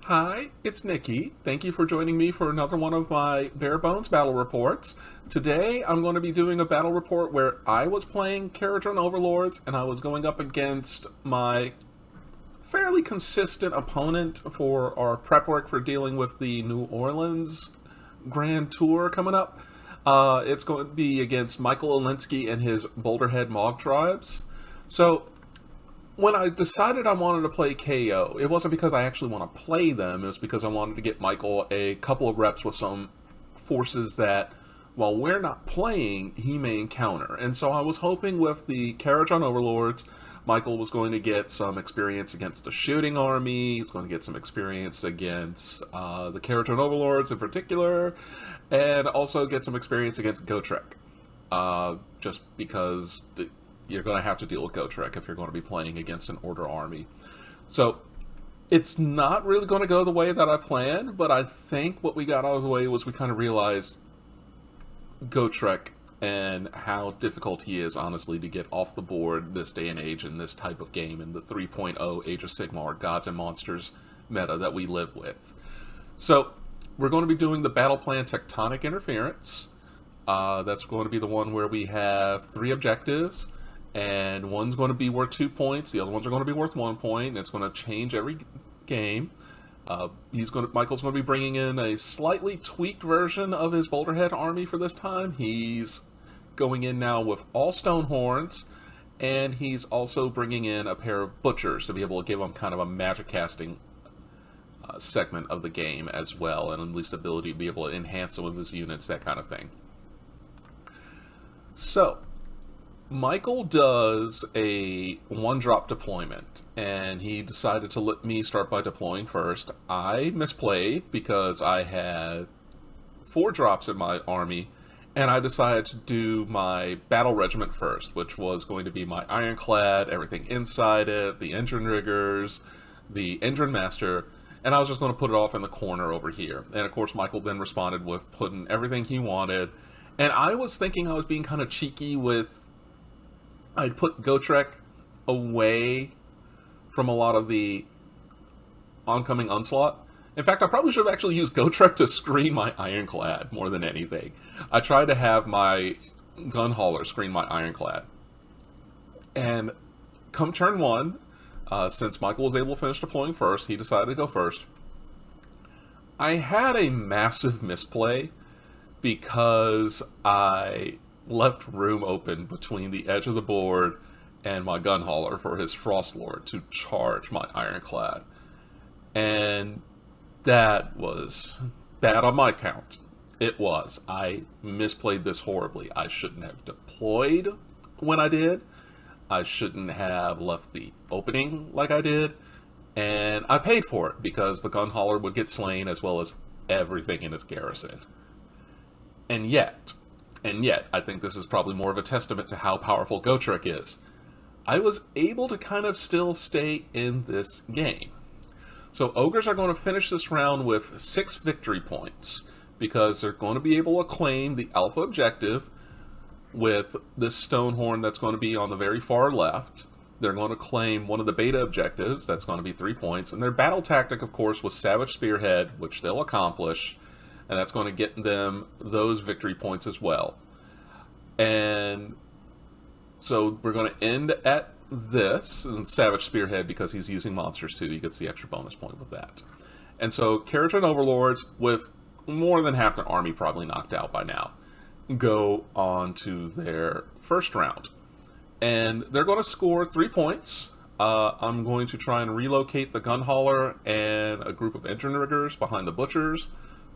Hi, it's Nikki. Thank you for joining me for another one of my bare bones battle reports. Today I'm going to be doing a battle report where I was playing Kharadron Overlords and I was going up against my fairly consistent opponent for our prep work for dealing with the New Orleans Grand Tour coming up. It's going to be against Michael Olinsky and his Boulderhead Mawtribes. So when I decided I wanted to play KO, it wasn't because I actually want to play them, it was because I wanted to get Michael a couple of reps with some forces that, while we're not playing, he may encounter. And so I was hoping with the Kharadron Overlords, Michael was going to get some experience against the shooting army, he's going to get some experience against the Kharadron Overlords in particular, and also get some experience against Gotrek. Just because you're going to have to deal with Gotrek if you're going to be playing against an Order army. So it's not really going to go the way that I planned, but I think what we got out of the way was we kind of realized Gotrek and how difficult he is, honestly, to get off the board this day and age in this type of game, in the 3.0 Age of Sigmar Gods and Monsters meta that we live with. So we're going to be doing the Battle Plan Tectonic Interference. That's going to be the one where we have 3 objectives, and one's going to be worth 2 points, the other ones are going to be worth 1 point, and it's going to change every game. Michael's going to be bringing in a slightly tweaked version of his Boulderhead army for this time. He's going in now with all stone horns, and he's also bringing in a pair of butchers to be able to give him kind of a magic casting segment of the game as well, and at least ability to be able to enhance some of his units, that kind of thing. So Michael does a 1-drop deployment, and he decided to let me start by deploying first. I misplayed because I had 4 drops in my army, and I decided to do my battle regiment first, which was going to be my ironclad, everything inside it, the engine riggers, the engine master, and I was just going to put it off in the corner over here. And of course Michael then responded with putting everything he wanted, and I was thinking I was being kind of cheeky with I'd put Gotrek away from a lot of the oncoming onslaught. In fact, I probably should have actually used Gotrek to screen my ironclad more than anything. I tried to have my gun hauler screen my ironclad. And come turn 1, since Michael was able to finish deploying first, he decided to go first. I had a massive misplay because I left room open between the edge of the board and my gun hauler for his Frost Lord to charge my ironclad. And that was bad on my count. It was. I misplayed this horribly. I shouldn't have deployed when I did. I shouldn't have left the opening like I did. And I paid for it because the gun hauler would get slain as well as everything in its garrison. And yet, I think this is probably more of a testament to how powerful Gotrek is, I was able to kind of still stay in this game. So Ogors are going to finish this round with 6 victory points, because they're going to be able to claim the alpha objective with this Stonehorn that's going to be on the very far left. They're going to claim one of the beta objectives, that's going to be 3 points, and their battle tactic, of course, was Savage Spearhead, which they'll accomplish, and that's going to get them those victory points as well. And so we're going to end at this, and Savage Spearhead, because he's using monsters too, he gets the extra bonus point with that. And so Kharadron Overlords, with more than half their army probably knocked out by now, go on to their first round. And they're going to score 3 points. I'm going to try and relocate the gun hauler and a group of engine riggers behind the butchers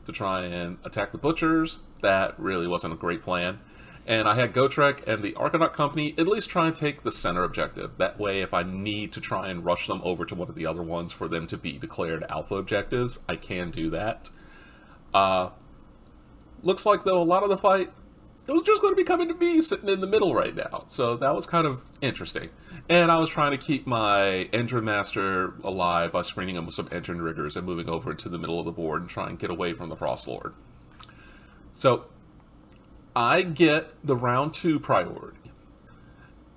to try and attack the butchers. That really wasn't a great plan. And I had Gotrek and the Argonaut Company at least try and take the center objective. That way, if I need to try and rush them over to one of the other ones for them to be declared alpha objectives, I can do that. Looks like, though, a lot of the fight, it was just going to be coming to me sitting in the middle right now. So that was kind of interesting. And I was trying to keep my engine master alive by screening him with some engine riggers and moving over into the middle of the board and trying to get away from the Frost Lord. So I get the round 2 priority.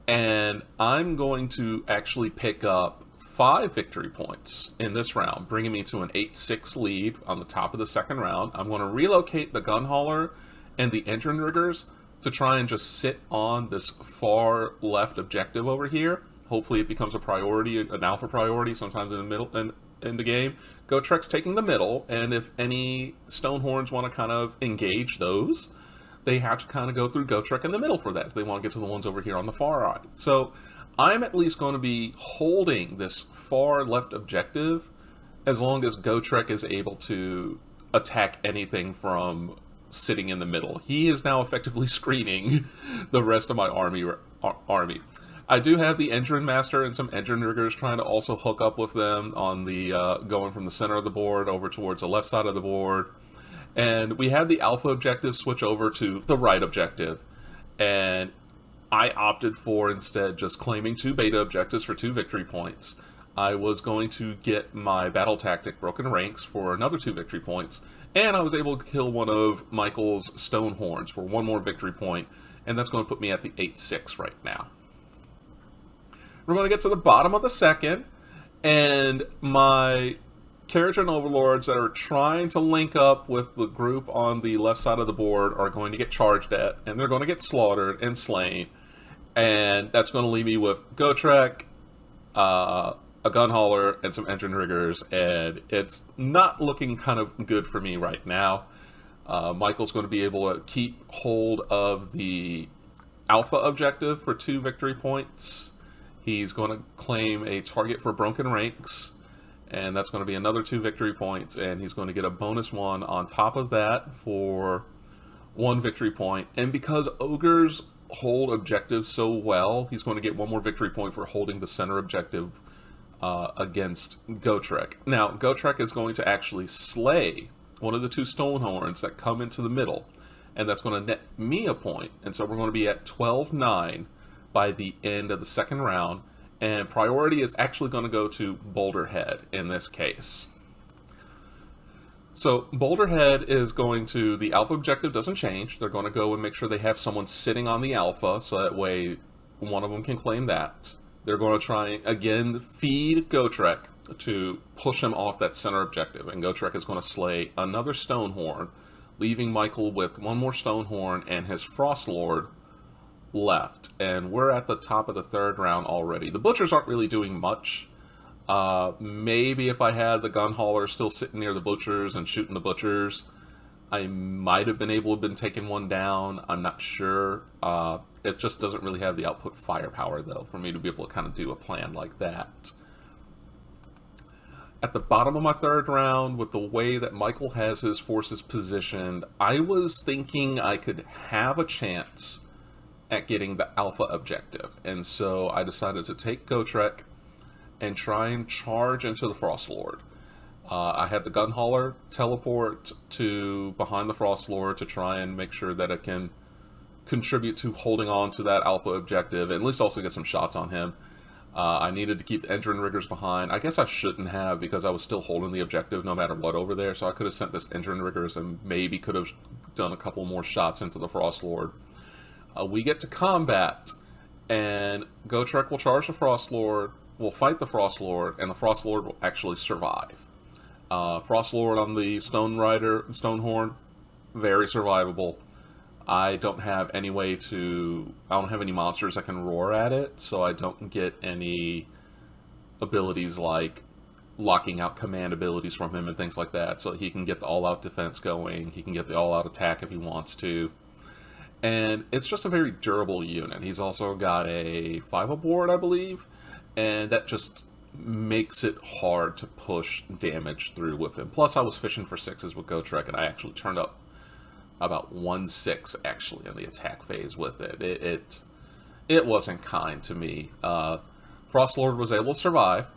And I'm going to actually pick up 5 victory points in this round, bringing me to an 8-6 lead on the top of the second round. I'm going to relocate the gun hauler and the engine riggers to try and just sit on this far left objective over here. Hopefully it becomes a priority, an alpha priority, sometimes in the middle in the game. Gotrek's taking the middle, and if any Stonehorns want to kind of engage those, they have to kind of go through Gotrek in the middle for that if they want to get to the ones over here on the far right. So I'm at least going to be holding this far left objective as long as Gotrek is able to attack anything from sitting in the middle. He is now effectively screening the rest of my army. I do have the engine master and some engine riggers trying to also hook up with them on the going from the center of the board over towards the left side of the board. And we had the alpha objective switch over to the right objective, and I opted for instead just claiming 2 beta objectives for 2 victory points. I was going to get my battle tactic Broken Ranks for another 2 victory points, and I was able to kill one of Michael's Stonehorns for 1 more victory point, and that's going to put me at the 8-6 right now. We're going to get to the bottom of the second, and my Kharadron Overlords that are trying to link up with the group on the left side of the board are going to get charged at, and they're going to get slaughtered and slain, and that's going to leave me with Gotrek, a gun hauler, and some engine riggers, and it's not looking kind of good for me right now. Michael's going to be able to keep hold of the alpha objective for 2 victory points. He's going to claim a target for Broken Ranks, and that's going to be another 2 victory points, and he's going to get a bonus 1 on top of that for 1 victory point. And because Ogors hold objectives so well, he's going to get 1 more victory point for holding the center objective against Gotrek. Now, Gotrek is going to actually slay one of the 2 Stonehorns that come into the middle, and that's going to net me a point. And so we're going to be at 12-9 by the end of the second round, and priority is actually going to go to Boulder Head in this case. So Boulder Head is going to, the alpha objective doesn't change. They're going to go and make sure they have someone sitting on the alpha, so that way one of them can claim that. They're going to try again feed Gotrek to push him off that center objective, and Gotrek is going to slay another Stonehorn, leaving Michael with 1 more Stonehorn and his Frost Lord left. And we're at the top of the third round already. The butchers aren't really doing much. Maybe if I had the gun hauler still sitting near the butchers and shooting the butchers, I might have been able to have been taking 1 down. I'm not sure. It just doesn't really have the output firepower, though, for me to be able to kind of do a plan like that. At the bottom of my third round, with the way that Michael has his forces positioned, I was thinking I could have a chance at getting the alpha objective, and so I decided to take Gotrek and try and charge into the Frost Lord. I had the gun hauler teleport to behind the Frost Lord to try and make sure that it can contribute to holding on to that alpha objective, and at least also get some shots on him. I needed to keep the engine riggers behind. I guess I shouldn't have, because I was still holding the objective no matter what over there, so I could have sent this engine riggers and maybe could have done a couple more shots into the Frost Lord. We get to combat, and Gotrek will charge the Frost Lord, will fight the Frost Lord, and the Frost Lord will actually survive. Frost Lord on the Stonehorn, very survivable. I don't have any way to, I don't have any monsters that can roar at it, so I don't get any abilities like locking out command abilities from him and things like that, so he can get the all-out defense going, he can get the all-out attack if he wants to. And it's just a very durable unit. He's also got a 5 board, I believe, and that just makes it hard to push damage through with him. Plus, I was fishing for 6s with Gotrek, and I actually turned up about 1/6 actually in the attack phase with it. It wasn't kind to me. Frost Lord was able to survive,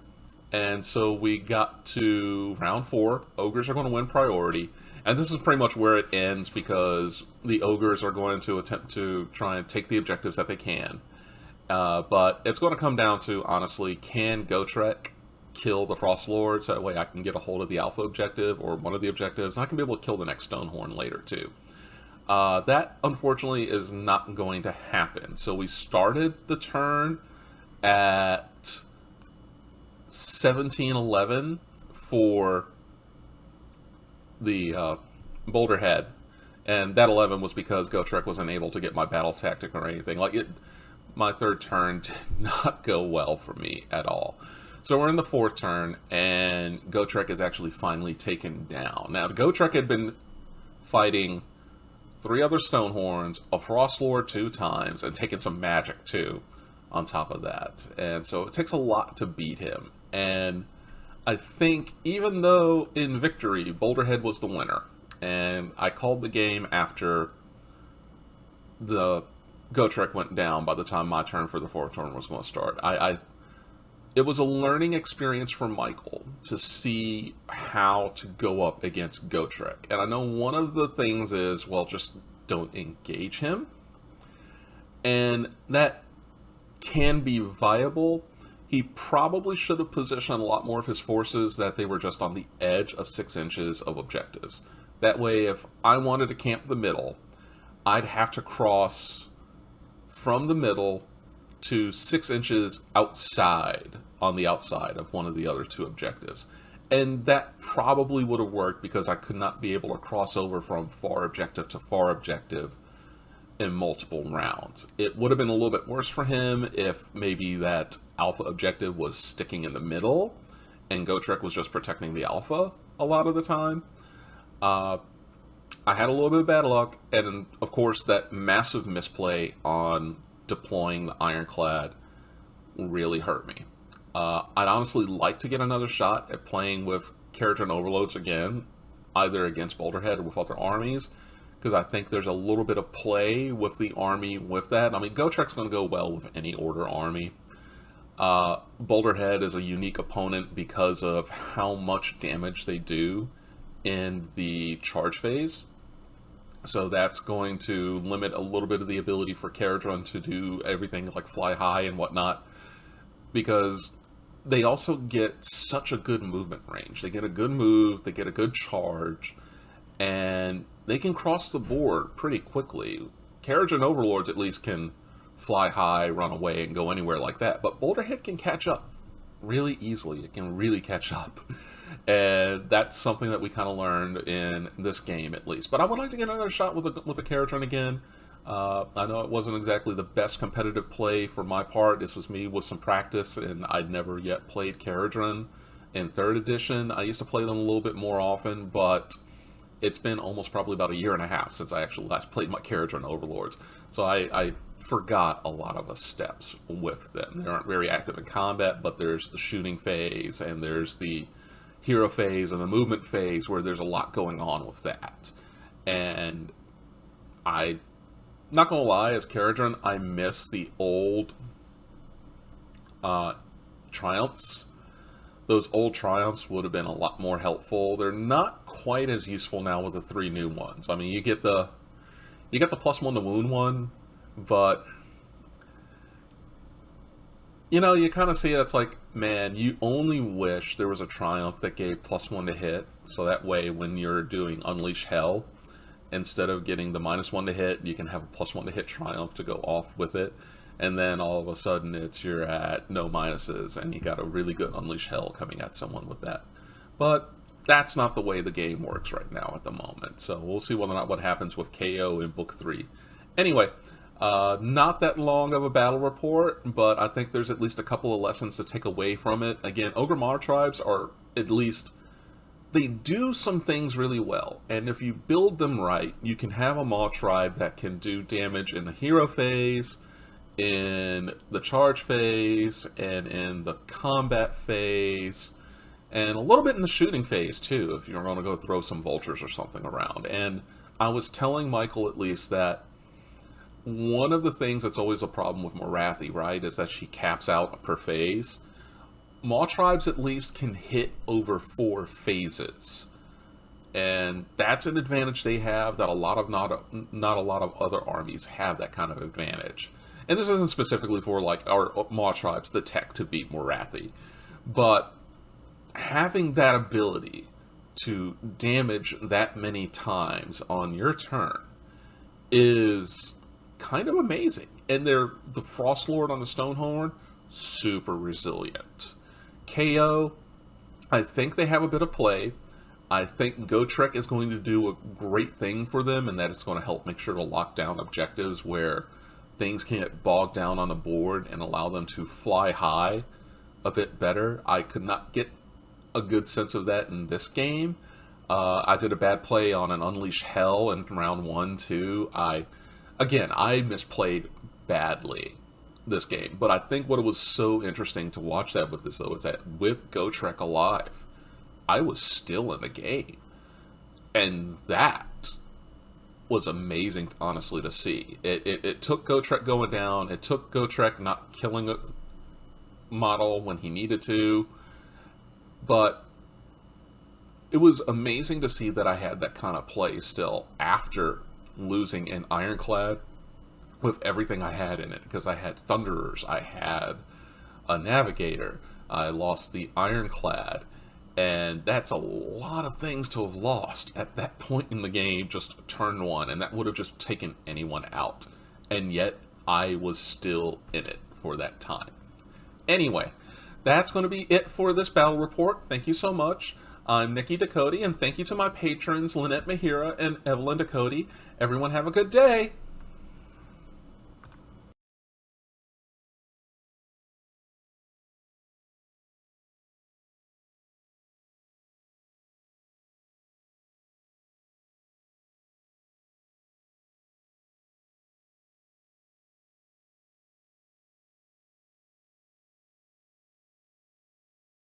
and so we got to round 4. Ogres are going to win priority. And this is pretty much where it ends, because the Ogres are going to attempt to try and take the objectives that they can. But it's going to come down to, honestly, can Gotrek kill the Frost Lord, so that way I can get a hold of the Alpha objective, or one of the objectives, and I can be able to kill the next Stonehorn later, too. That, unfortunately, is not going to happen. So we started the turn at 1711 for the Boulder Head, and that 11 was because Gotrek wasn't able to get my battle tactic or anything. Like it, my third turn did not go well for me at all. So we're in the fourth turn, and Gotrek is actually finally taken down. Now, Gotrek had been fighting 3 other Stonehorns, a Frostlord 2 times, and taking some magic too on top of that. And so it takes a lot to beat him. And I think even though in victory, Boulderhead was the winner, and I called the game after the Gotrek went down by the time my turn for the fourth turn was going to start. It was a learning experience for Michael to see how to go up against Gotrek. And I know one of the things is, well, just don't engage him. And that can be viable. He probably should have positioned a lot more of his forces that they were just on the edge of 6 inches of objectives. That way, if I wanted to camp the middle, I'd have to cross from the middle to 6 inches outside, on the outside of one of the other 2 objectives. And that probably would have worked because I could not be able to cross over from far objective to far objective in multiple rounds. It would have been a little bit worse for him if maybe that alpha objective was sticking in the middle and Gotrek was just protecting the alpha a lot of the time. I had a little bit of bad luck, and of course that massive misplay on deploying the Ironclad really hurt me. I'd honestly like to get another shot at playing with Kharadron Overlords again, either against Boulderhead or with other armies, because I think there's a little bit of play with the army with that. I mean, Gotrek's going to go well with any Order army. Boulderhead is a unique opponent because of how much damage they do in the charge phase. So that's going to limit a little bit of the ability for Kharadron to do everything like fly high and whatnot, because they also get such a good movement range. They get a good move, they get a good charge, and they can cross the board pretty quickly. Kharadron Overlords at least can fly high, run away, and go anywhere like that, but Boulderhead can catch up really easily. It can really catch up. And that's something that we kind of learned in this game, at least. But I would like to get another shot with the Kharadron again. I know it wasn't exactly the best competitive play for my part. This was me with some practice, and I'd never yet played Kharadron in 3rd edition. I used to play them a little bit more often, but it's been almost probably about a year and a half since I actually last played my Kharadron Overlords. So I forgot a lot of the steps with them. They aren't very active in combat, but there's the shooting phase, and there's the hero phase and the movement phase where there's a lot going on with that. And I, not gonna lie, as Kharadron, I miss the old triumphs. Those old triumphs would have been a lot more helpful. They're not quite as useful now with the 3 new ones. I mean, you get the +1 to wound one, but you know, you kind of see it's like, man, you only wish there was a triumph that gave +1 to hit, so that way when you're doing Unleash Hell, instead of getting the -1 to hit, you can have a +1 to hit triumph to go off with it, and then all of a sudden you're at no minuses, and you got a really good Unleash Hell coming at someone with that. But that's not the way the game works right now at the moment, so we'll see whether or not what happens with KO in Book 3. Anyway, not that long of a battle report, but I think there's at least a couple of lessons to take away from it. Again, Ogre Mawtribes are, at least, they do some things really well, and if you build them right, you can have a Mawtribe that can do damage in the hero phase, in the charge phase, and in the combat phase, and a little bit in the shooting phase too, if you're going to go throw some vultures or something around. And I was telling Michael at least that one of the things that's always a problem with Morathi, right, is that she caps out per phase. Mawtribes at least can hit over 4 phases, and that's an advantage they have that not a lot of other armies have that kind of advantage. And this isn't specifically for like our Mawtribes, the tech to beat Morathi, but having that ability to damage that many times on your turn is kind of amazing. And the Frostlord on the Stonehorn, super resilient. KO, I think they have a bit of play. I think Gotrek is going to do a great thing for them, and that it's going to help make sure to lock down objectives where things can get bogged down on the board and allow them to fly high a bit better. I could not get a good sense of that in this game. I did a bad play on an Unleash Hell in round 1, too. I misplayed badly this game, but I think what was so interesting to watch that with this, though, is that with Gotrek alive, I was still in the game. And that was amazing, honestly, to see. It took Gotrek going down. It took Gotrek not killing a model when he needed to. But it was amazing to see that I had that kind of play still after losing an Ironclad with everything I had in it. Because I had Thunderers, I had a Navigator, I lost the Ironclad. And that's a lot of things to have lost at that point in the game, just turn 1, and that would have just taken anyone out. And yet, I was still in it for that time. Anyway, that's going to be it for this battle report. Thank you so much. I'm Nikki Ducote, and thank you to my patrons, Lynette Mahira and Evelyn Ducote. Everyone have a good day!